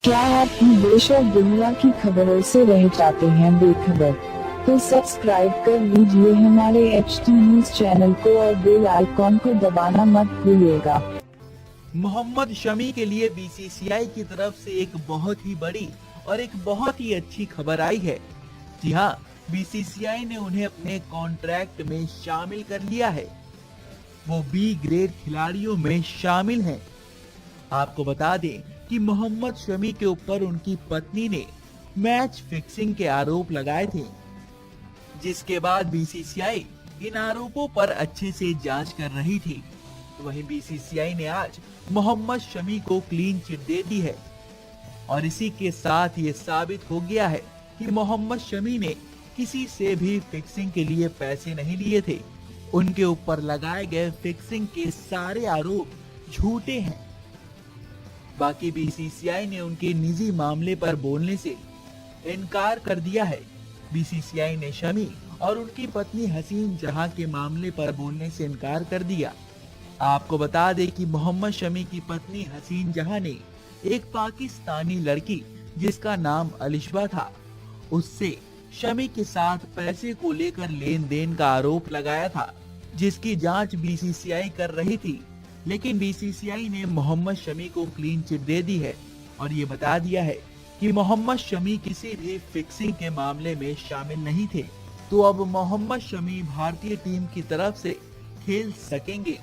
क्या आप भी देश और दुनिया की खबरों से रह जाते हैं बेखबर? तो सब्सक्राइब कर लीजिए हमारे HT न्यूज चैनल को और बेल आइकॉन को दबाना मत भूलिएगा। मोहम्मद शमी के लिए बीसीसीआई की तरफ से एक बहुत ही बड़ी और एक बहुत ही अच्छी खबर आई है। जी हाँ, बीसीसीआई ने उन्हें अपने कॉन्ट्रैक्ट में शामिल कर लिया है। वो बी ग्रेड खिलाड़ियों में शामिल हैं। आपको बता दें कि मोहम्मद शमी के ऊपर उनकी पत्नी ने मैच फिक्सिंग के आरोप लगाए थे, जिसके बाद बीसीसीआई इन आरोपों पर अच्छे से जांच कर रही थी। वहीं बीसीसीआई ने आज मोहम्मद शमी को क्लीन चिट दे दी है और इसी के साथ ये साबित हो गया है कि मोहम्मद शमी ने किसी से भी फिक्सिंग के लिए पैसे नहीं लिए थे। उनके ऊपर लगाए गए फिक्सिंग के सारे आरोप झूठे हैं। बाकी बीसीसीआई ने उनके निजी मामले पर बोलने से इनकार कर दिया है। बीसीसीआई ने शमी और उनकी पत्नी हसीन जहां के मामले पर बोलने से इनकार कर दिया। आपको बता दें कि मोहम्मद शमी की पत्नी हसीन जहां ने एक पाकिस्तानी लड़की जिसका नाम अलिशबा था, उससे शमी के साथ पैसे को लेकर लेन देन का आरोप लगाया था, जिसकी जांच बीसीसीआई कर रही थी। लेकिन बीसीसीआई ने मोहम्मद शमी को क्लीन चिट दे दी है और ये बता दिया है कि मोहम्मद शमी किसी भी फिक्सिंग के मामले में शामिल नहीं थे। तो अब मोहम्मद शमी भारतीय टीम की तरफ से खेल सकेंगे।